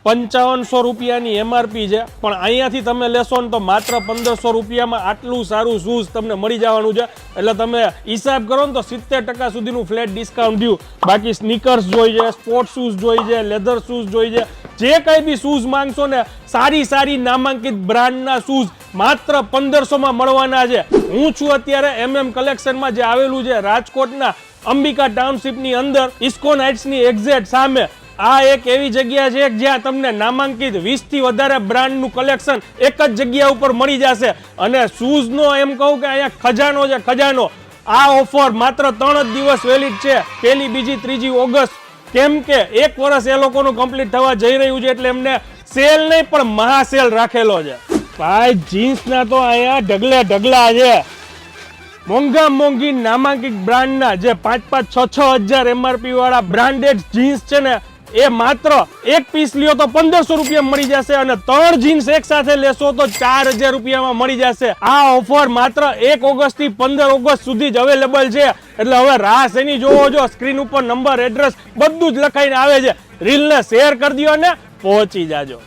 5500 રૂપિયાની એમઆરપી છે, પણ અહીંયાથી તમે લેશો ને તો માત્ર 1500 રૂપિયામાં આટલું સારું શૂઝ તમને મળી જવાનું છે. એટલે તમે હિસાબ કરો ને તો 70% સુધીનું ફ્લેટ ડિસ્કાઉન્ટ દઉં. બાકી સ્નીકર્સ જોઈ છે, સ્પોર્ટ શૂઝ જોઈ છે, લેધર શૂઝ જોઈ છે, જે કંઈ બી શૂઝ માંગશો ને સારી નામાંકિત બ્રાન્ડના શૂઝ માત્ર 1500માં મળવાના છે. હું છું અત્યારે MM કલેક્શનમાં, જે આવેલું છે રાજકોટના અંબિકા ટાઉનશીપની અંદર ઇસ્કોન હાઇટ્સની એક્ઝેક્ટ સામે. આ એક એવી જગ્યા છે જ્યાં તમને નામાંકિત 20 થી વધારે બ્રાન્ડનું કલેક્શન એક જ જગ્યા ઉપર મળી જશે. અને શૂઝનો એમ કહું કે અહીંયા ખજાનો છે, ખજાનો. આ ઓફર માત્ર 3 જ દિવસ વેલિડ છે, 1, 2, 3 ઓગસ્ટ. કેમ કે 1 વર્ષ એ લોકોનું કમ્પ્લીટ થવા જઈ રહ્યું છે, એટલે એમને સેલ નહીં પણ મહાસેલ રાખેલો છે. ભાઈ જીન્સના તો અહીંયા ઢગલા છે. મોંઘી નામાંકિત બ્રાન્ડના જે 5,000, 6,000 એમઆરપી વાળા બ્રાન્ડેડ જીન્સ છે ને, એ માત્ર એક પીસ લ્યો તો 1500 રૂપિયા મળી જશે, અને 3 જીન્સ એક સાથે લેશો તો 4000 રૂપિયામાં મળી જશે. આ ઓફર માત્ર 1 ઓગસ્ટ થી 15 ઓગસ્ટ સુધી જ અવેલેબલ છે. એટલે હવે રાહ એની જોવો છો. સ્ક્રીન ઉપર નંબર, એડ્રેસ બધું જ લખાઈને આવે છે. રીલને શેર કરી દો ને પહોંચી જાજો.